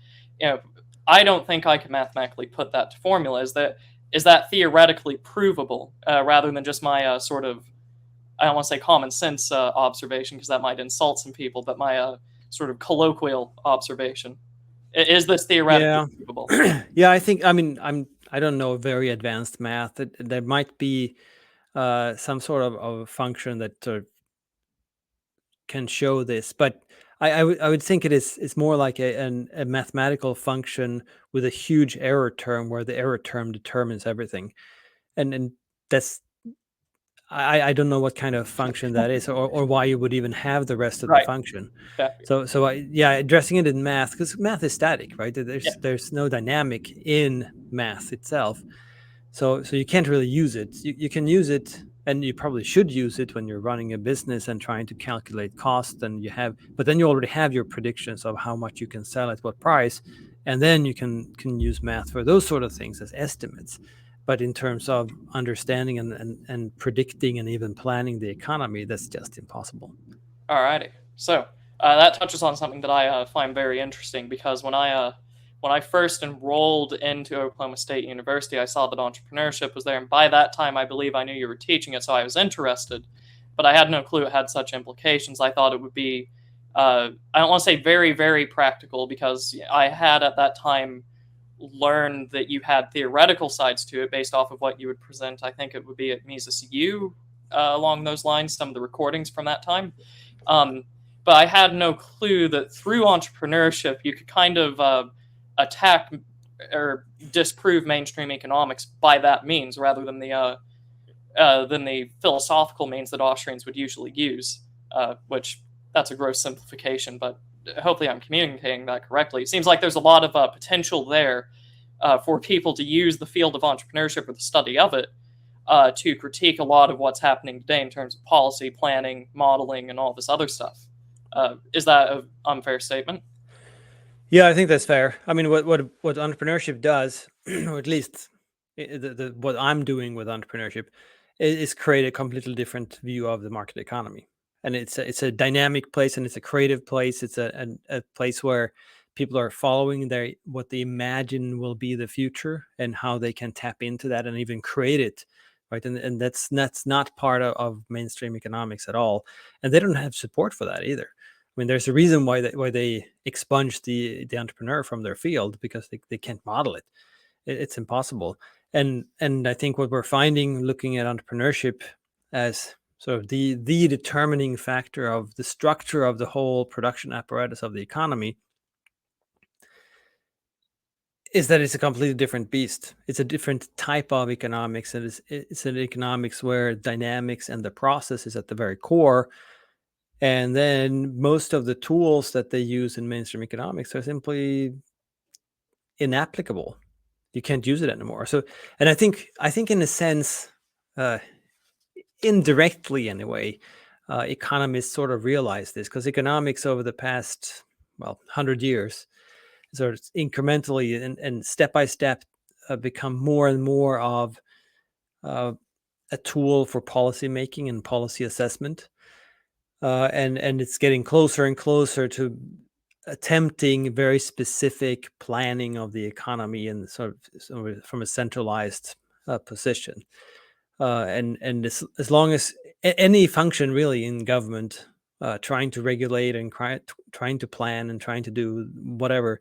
I don't think I can mathematically put that to formula. Is that theoretically provable, rather than just my sort of, I don't want to say common sense observation, because that might insult some people, but my sort of colloquial observation? Is this theoretically provable? Yeah, I don't know very advanced math. There might be some sort of function that can show this, but I would think it's more like a mathematical function with a huge error term, where the error term determines everything, and that's I don't know what kind of function that is, or why you would even have the rest of the Right. function. Yeah. So addressing it in math, because math is static, right? Yeah. There's no dynamic in math itself. So you can't really use it. You can use it, and you probably should use it when you're running a business and trying to calculate cost, but then you already have your predictions of how much you can sell at what price, and then you can use math for those sort of things as estimates. But in terms of understanding and predicting and even planning the economy, that's just impossible. Alrighty. So that touches on something that I find very interesting, because when I first enrolled into Oklahoma State University, I saw that entrepreneurship was there, and by that time, I believe I knew you were teaching it, so I was interested, but I had no clue it had such implications. I thought it would be, I don't want to say very, very practical, because I had at that time learned that you had theoretical sides to it based off of what you would present. I think it would be at Mises U, along those lines, some of the recordings from that time. But I had no clue that through entrepreneurship, you could kind of attack or disprove mainstream economics by that means, rather than the philosophical means that Austrians would usually use, which that's a gross simplification, but hopefully I'm communicating that correctly. It seems like there's a lot of potential there for people to use the field of entrepreneurship or the study of it to critique a lot of what's happening today in terms of policy, planning, modeling, and all this other stuff. Is that an unfair statement? Yeah, I think that's fair. I mean, what entrepreneurship does, or at least what I'm doing with entrepreneurship, is create a completely different view of the market economy. And it's a dynamic place, and it's a creative place. It's a place where people are following what they imagine will be the future, and how they can tap into that and even create it, right? And that's not part of mainstream economics at all, and they don't have support for that either. I mean, there's a reason why they expunge the entrepreneur from their field, because they can't model it. It's impossible. And I think what we're finding, looking at entrepreneurship as sort of the determining factor of the structure of the whole production apparatus of the economy, is that it's a completely different beast. It's a different type of economics, and it's an economics where dynamics and the process is at the very core. And then most of the tools that they use in mainstream economics are simply inapplicable. You can't use it anymore. So, and I think in a sense, indirectly anyway, economists sort of realize this, because economics over the past 100 years sort of incrementally and step by step become more and more of a tool for policy making and policy assessment. And it's getting closer and closer to attempting very specific planning of the economy, and sort of from a centralized position. And as long as any function really in government trying to regulate and trying to plan and trying to do whatever,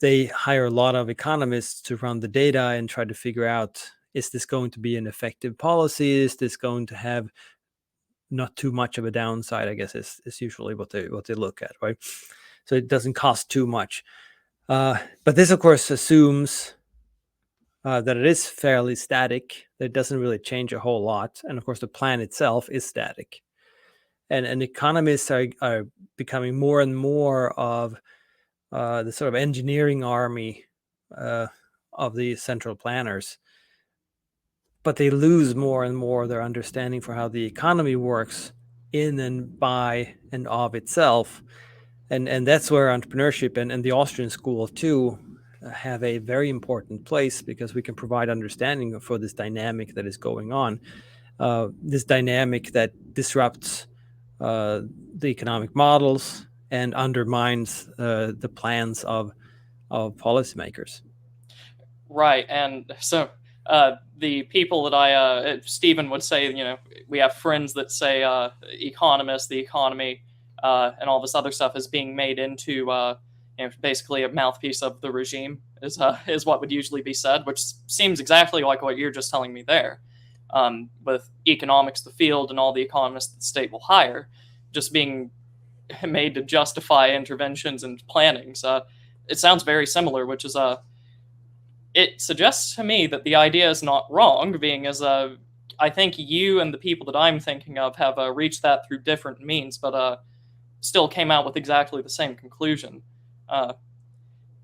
they hire a lot of economists to run the data and try to figure out, is this going to be an effective policy? Is this going to have not too much of a downside, I guess, is usually what they look at, right? So it doesn't cost too much. But this, of course, assumes that it is fairly static, that it doesn't really change a whole lot. And of course, the plan itself is static. And economists are becoming more and more of the sort of engineering army of the central planners. But they lose more and more their understanding for how the economy works in and by and of itself. And that's where entrepreneurship and the Austrian School too have a very important place, because we can provide understanding for this dynamic that is going on, this dynamic that disrupts the economic models and undermines the plans of policymakers. Right, and so the people that Stephen would say, we have friends that say economists, the economy, and all this other stuff is being made into, basically a mouthpiece of the regime, is what would usually be said, which seems exactly like what you're just telling me there. With economics, the field, and all the economists the state will hire, just being made to justify interventions and plannings. It sounds very similar, which is it suggests to me that the idea is not wrong, being as I think you and the people that I'm thinking of have reached that through different means, but still came out with exactly the same conclusion,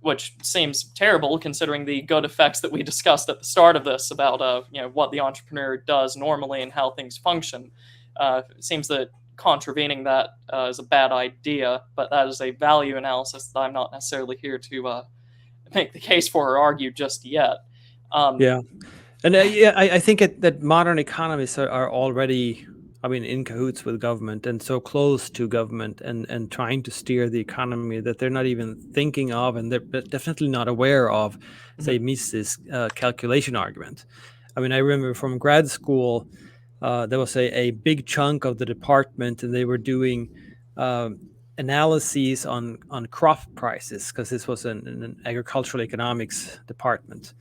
which seems terrible considering the good effects that we discussed at the start of this about what the entrepreneur does normally and how things function. It seems that contravening that is a bad idea, but that is a value analysis that I'm not necessarily here to make the case for or argue just yet. Yeah. And I think that modern economists are already, in cahoots with government, and so close to government, and trying to steer the economy, that they're not even thinking of, and they're definitely not aware of, say, Mises' calculation argument. I remember from grad school, there was a big chunk of the department, and they were doing analyses on crop prices, because this was an agricultural economics department.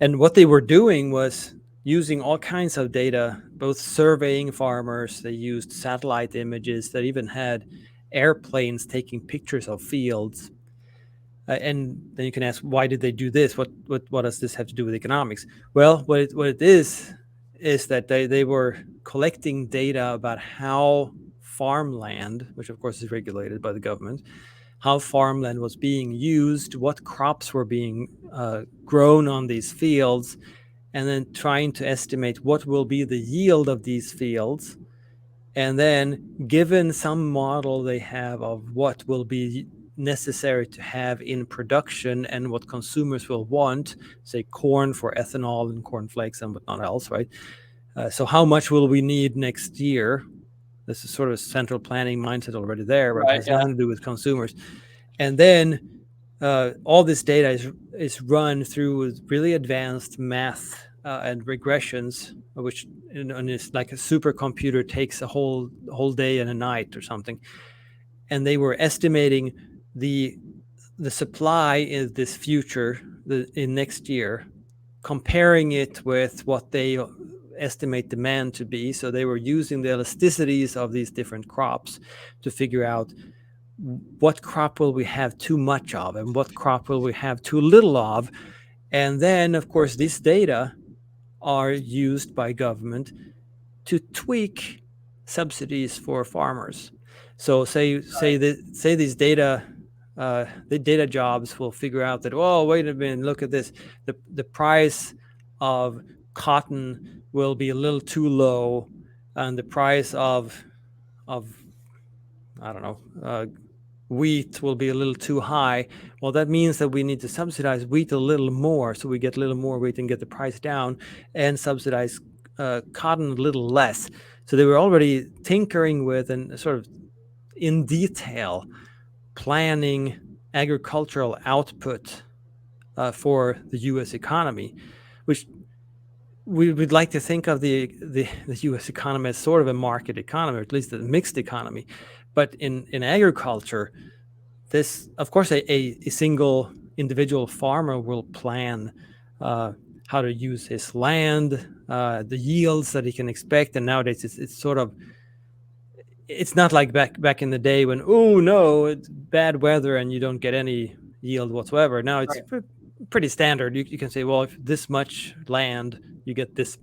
And what they were doing was using all kinds of data, both surveying farmers. They used satellite images that even had airplanes taking pictures of fields. And then you can ask, why did they do this? What does this have to do with economics? Well, what it is that they were collecting data about how farmland, which of course is regulated by the government, how farmland was being used, what crops were being grown on these fields, and then trying to estimate what will be the yield of these fields. And then, given some model they have of what will be necessary to have in production and what consumers will want, say corn for ethanol and cornflakes and whatnot else, right? So how much will we need next year? This is sort of central planning mindset already there, but it has nothing to do with consumers. And then all this data is run through really advanced math and regressions, which and it's like a supercomputer takes a whole day and a night or something. And they were estimating the supply in this future in next year, comparing it with what they estimate demand to be. So they were using the elasticities of these different crops to figure out what crop will we have too much of and what crop will we have too little of. And then, of course, these data are used by government to tweak subsidies for farmers. So say these data the data jobs will figure out that, oh, wait a minute, look at this, the price of cotton will be a little too low, and the price of I don't know, wheat will be a little too high. Well, that means that we need to subsidize wheat a little more, so we get a little more wheat and get the price down, and subsidize cotton a little less. So they were already tinkering with and sort of in detail planning agricultural output for the U.S. economy, which we would like to think of the U.S. economy as sort of a market economy, or at least a mixed economy. But in agriculture, this, of course, a single individual farmer will plan how to use his land, the yields that he can expect. And nowadays, it's sort of, it's not like back in the day when, oh no, it's bad weather and you don't get any yield whatsoever. Now it's pretty standard. You can say, well, if this much land, you get this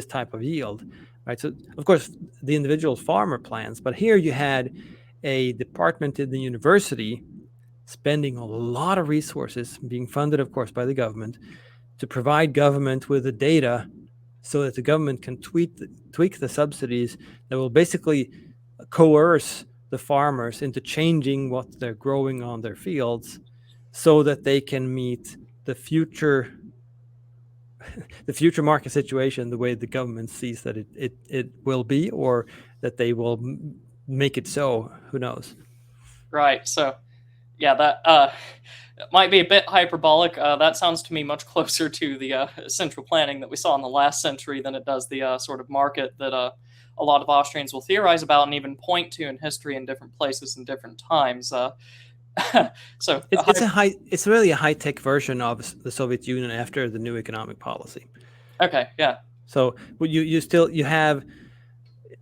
type of yield, right? So of course the individual farmer plans, but here you had a department in the university spending a lot of resources, being funded, of course, by the government, to provide government with the data so that the government can tweak the subsidies that will basically coerce the farmers into changing what they're growing on their fields so that they can meet the future market situation the way the government sees that it will be, or that they will make it so. Who knows? Right. So, yeah, that might be a bit hyperbolic. That sounds to me much closer to the central planning that we saw in the last century than it does the sort of market that a lot of Austrians will theorize about and even point to in history in different places and different times. So it's really a high-tech version of the Soviet Union after the new economic policy. Okay, yeah. So you have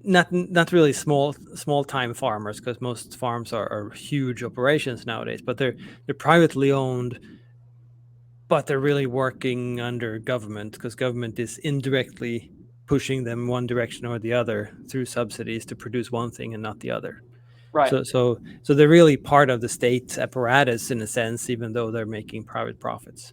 not really small time farmers, because most farms are huge operations nowadays, but they're privately owned, but they're really working under government, because government is indirectly pushing them one direction or the other through subsidies to produce one thing and not the other. Right. So they're really part of the state apparatus in a sense, even though they're making private profits.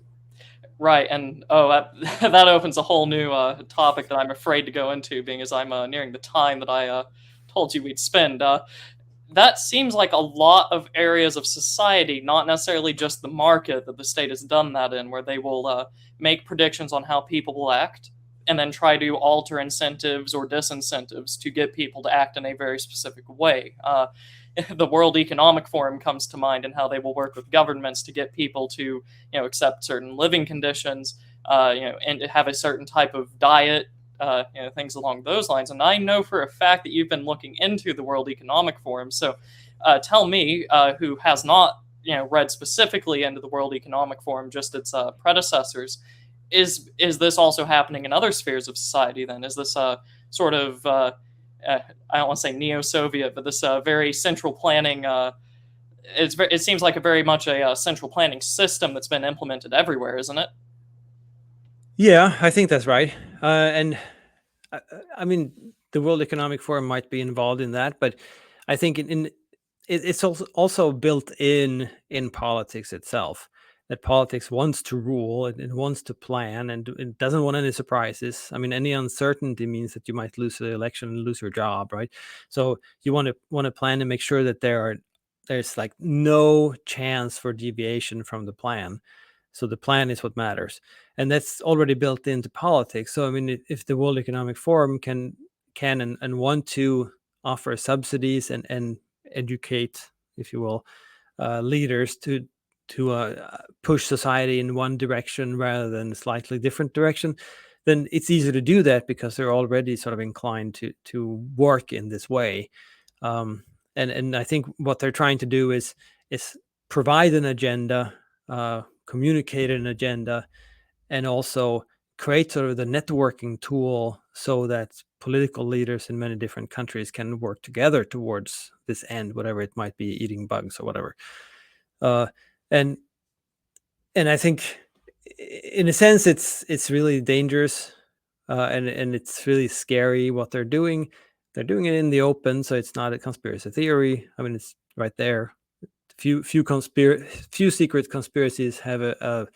Right, and that opens a whole new topic that I'm afraid to go into, being as I'm nearing the time that I told you we'd spend. That seems like a lot of areas of society, not necessarily just the market, that the state has done that in, where they will make predictions on how people will act, and then try to alter incentives or disincentives to get people to act in a very specific way. The World Economic Forum comes to mind, and how they will work with governments to get people to, accept certain living conditions, and have a certain type of diet, things along those lines. And I know for a fact that you've been looking into the World Economic Forum. So tell me, who has not, read specifically into the World Economic Forum, just its predecessors, is this also happening in other spheres of society then? Is this sort of I don't want to say neo-Soviet, but this very central planning it seems like a very much a central planning system that's been implemented everywhere, isn't it? Yeah, I think that's right. And I, I mean, the World Economic Forum might be involved in that, but I think it's also built in politics itself, that politics wants to rule and it wants to plan, and it doesn't want any surprises. I mean, any uncertainty means that you might lose the election and lose your job, right? So you want to plan and make sure that there's like no chance for deviation from the plan. So the plan is what matters, and that's already built into politics. So I mean, if the World Economic Forum can and want to offer subsidies and educate, if you will, leaders to push society in one direction rather than a slightly different direction, then it's easy to do that because they're already sort of inclined to work in this way. And I think what they're trying to do is provide an agenda, communicate an agenda, and also create sort of the networking tool so that political leaders in many different countries can work together towards this end, whatever it might be, eating bugs or whatever. Uh, and and I think, in a sense, it's really dangerous, and it's really scary what they're doing. They're doing it in the open, so it's not a conspiracy theory. I mean, it's right there. Few secret conspiracies have a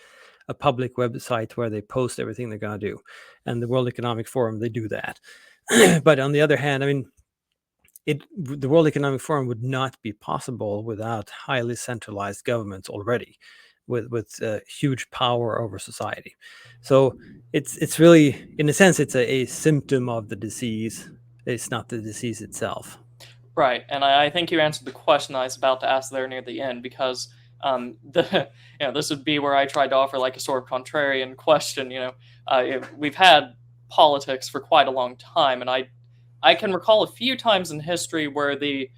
public website where they post everything they're going to do, and the World Economic Forum, they do that. But on the other hand, I mean, the World Economic Forum would not be possible without highly centralized governments already, with huge power over society. So it's really, in a sense, it's a symptom of the disease. It's not the disease itself. Right, and I think you answered the question I was about to ask there near the end, because the this would be where I tried to offer like a sort of contrarian question. We've had politics for quite a long time, and I can recall a few times in history where the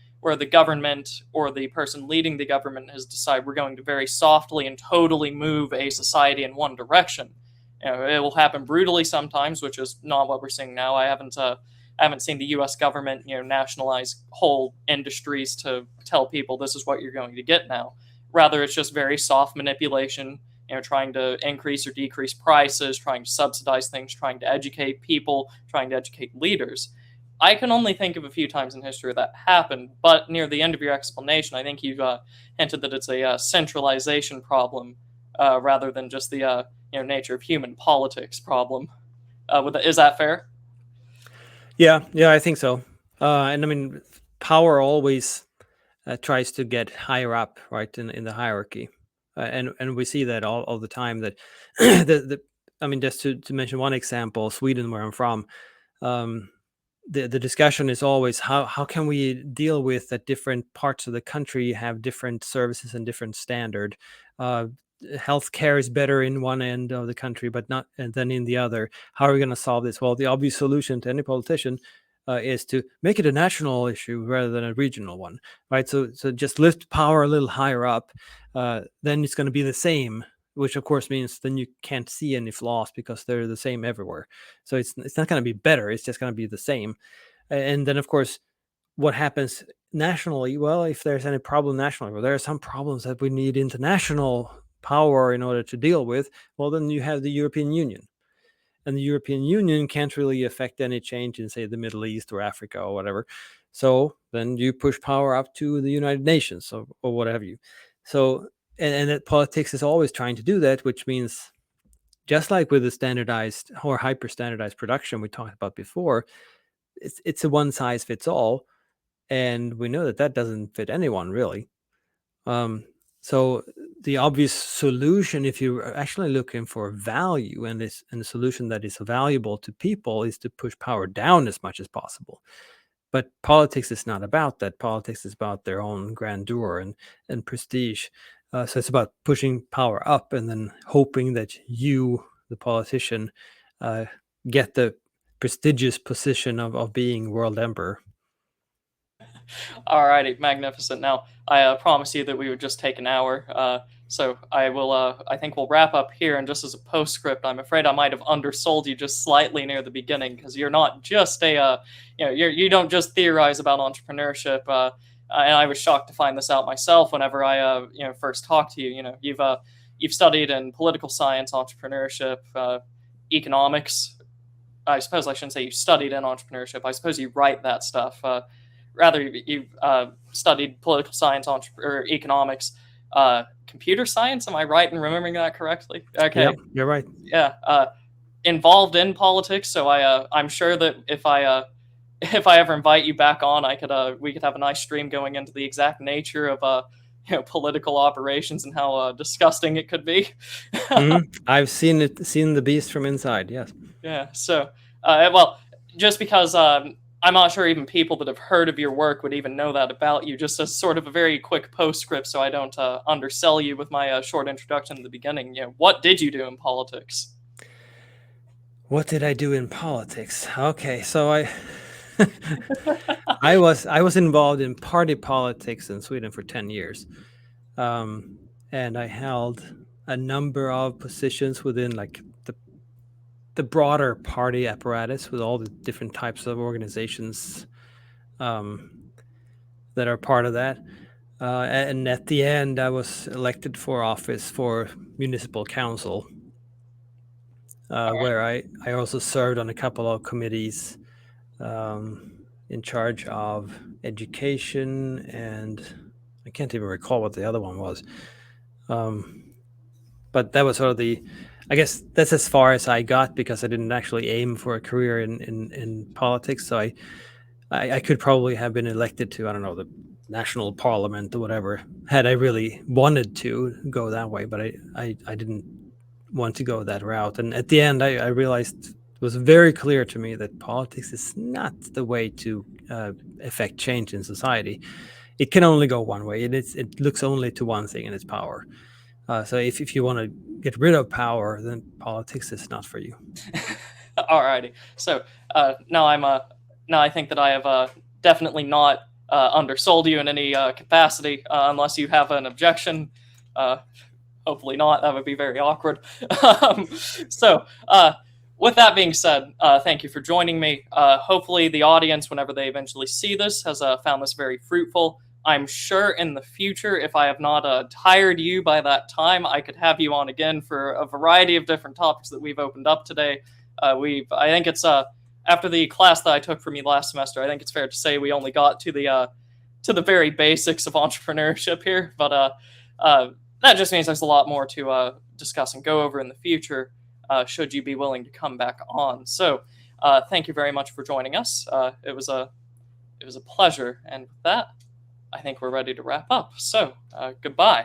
government or the person leading the government has decided we're going to very softly and totally move a society in one direction. It will happen brutally sometimes, which is not what we're seeing now. I haven't seen the U.S. government, nationalize whole industries to tell people this is what you're going to get now. Rather, it's just very soft manipulation, trying to increase or decrease prices, trying to subsidize things, trying to educate people, trying to educate leaders. I can only think of a few times in history that happened, but near the end of your explanation, I think you've hinted that it's a centralization problem rather than just the nature of human politics problem. Is that fair? Yeah, I think so. And I mean, power always tries to get higher up, right, in the hierarchy, and we see that all the time. That I mean, just to mention one example, Sweden, where I'm from, um, the discussion is always how can we deal with that different parts of the country have different services and different standard. Uh, Healthcare is better in one end of the country, but not than in the other. How are we going to solve this? Well, the obvious solution to any politician is to make it a national issue rather than a regional one, right? So just lift power a little higher up, then it's going to be the same, which of course means then you can't see any flaws because they're the same everywhere. So it's not going to be better, it's just going to be the same. And then of course, what happens nationally? Well, if there's any problem nationally, well, there are some problems that we need international power in order to deal with. Well, then you have the European Union, and the European Union can't really affect any change in, say, the Middle East or Africa or whatever. So then you push power up to the United Nations, or what have you. So and that politics is always trying to do that, which means, just like with the standardized or hyper standardized production we talked about before, it's a one size fits all, and we know that doesn't fit anyone really. Um, so the obvious solution, if you're actually looking for value and a solution that is valuable to people, is to push power down as much as possible. But politics is not about that. Politics is about their own grandeur and prestige. So it's about pushing power up and then hoping that you, the politician, uh, get the prestigious position of being world emperor. Alrighty, magnificent. Now, I promise you that we would just take an hour. So I will. I think we'll wrap up here. And just as a postscript, I'm afraid I might have undersold you just slightly near the beginning, because you're not just a. You don't just theorize about entrepreneurship. and I was shocked to find this out myself whenever I first talked to you. You've studied in political science, entrepreneurship, economics. I suppose I shouldn't say you studied in entrepreneurship. I suppose you write that stuff. Rather, you've studied political science, or economics, computer science. Am I right in remembering that correctly? Okay. Yep, you're right. Yeah. Involved in politics, so I'm sure that if I ever invite you back on, we could have a nice stream going into the exact nature of political operations and how disgusting it could be. I've seen the beast from inside. Yes. Yeah. So, well, just because I'm not sure even people that have heard of your work would even know that about you. Just as sort of a very quick postscript, so I don't undersell you with my short introduction at the beginning. What did you do in politics? What did I do in politics? Okay, so I was involved in party politics in Sweden for 10 years, and I held a number of positions within like the broader party apparatus with all the different types of organizations that are part of that. And at the end, I was elected for office for municipal council, where I also served on a couple of committees in charge of education, and I can't even recall what the other one was. But that was sort of I guess that's as far as I got, because I didn't actually aim for a career in politics. So I could probably have been elected to, I don't know, the national parliament or whatever, had I really wanted to go that way, but I didn't want to go that route. And at the end, I realized it was very clear to me that politics is not the way to affect change in society. It can only go one way. It looks only to one thing, and it's power. So if you want to get rid of power, then politics is not for you. Alrighty. So now I think that I have definitely not undersold you in any capacity, unless you have an objection. Hopefully not. That would be very awkward. So with that being said, thank you for joining me. Hopefully the audience, whenever they eventually see this, has found this very fruitful. I'm sure in the future, if I have not tired you by that time, I could have you on again for a variety of different topics that we've opened up today. I think it's after the class that I took from you last semester, I think it's fair to say we only got to the very basics of entrepreneurship here. But that just means there's a lot more to discuss and go over in the future, should you be willing to come back on. So thank you very much for joining us. It was a pleasure. And with that, I think we're ready to wrap up. So goodbye.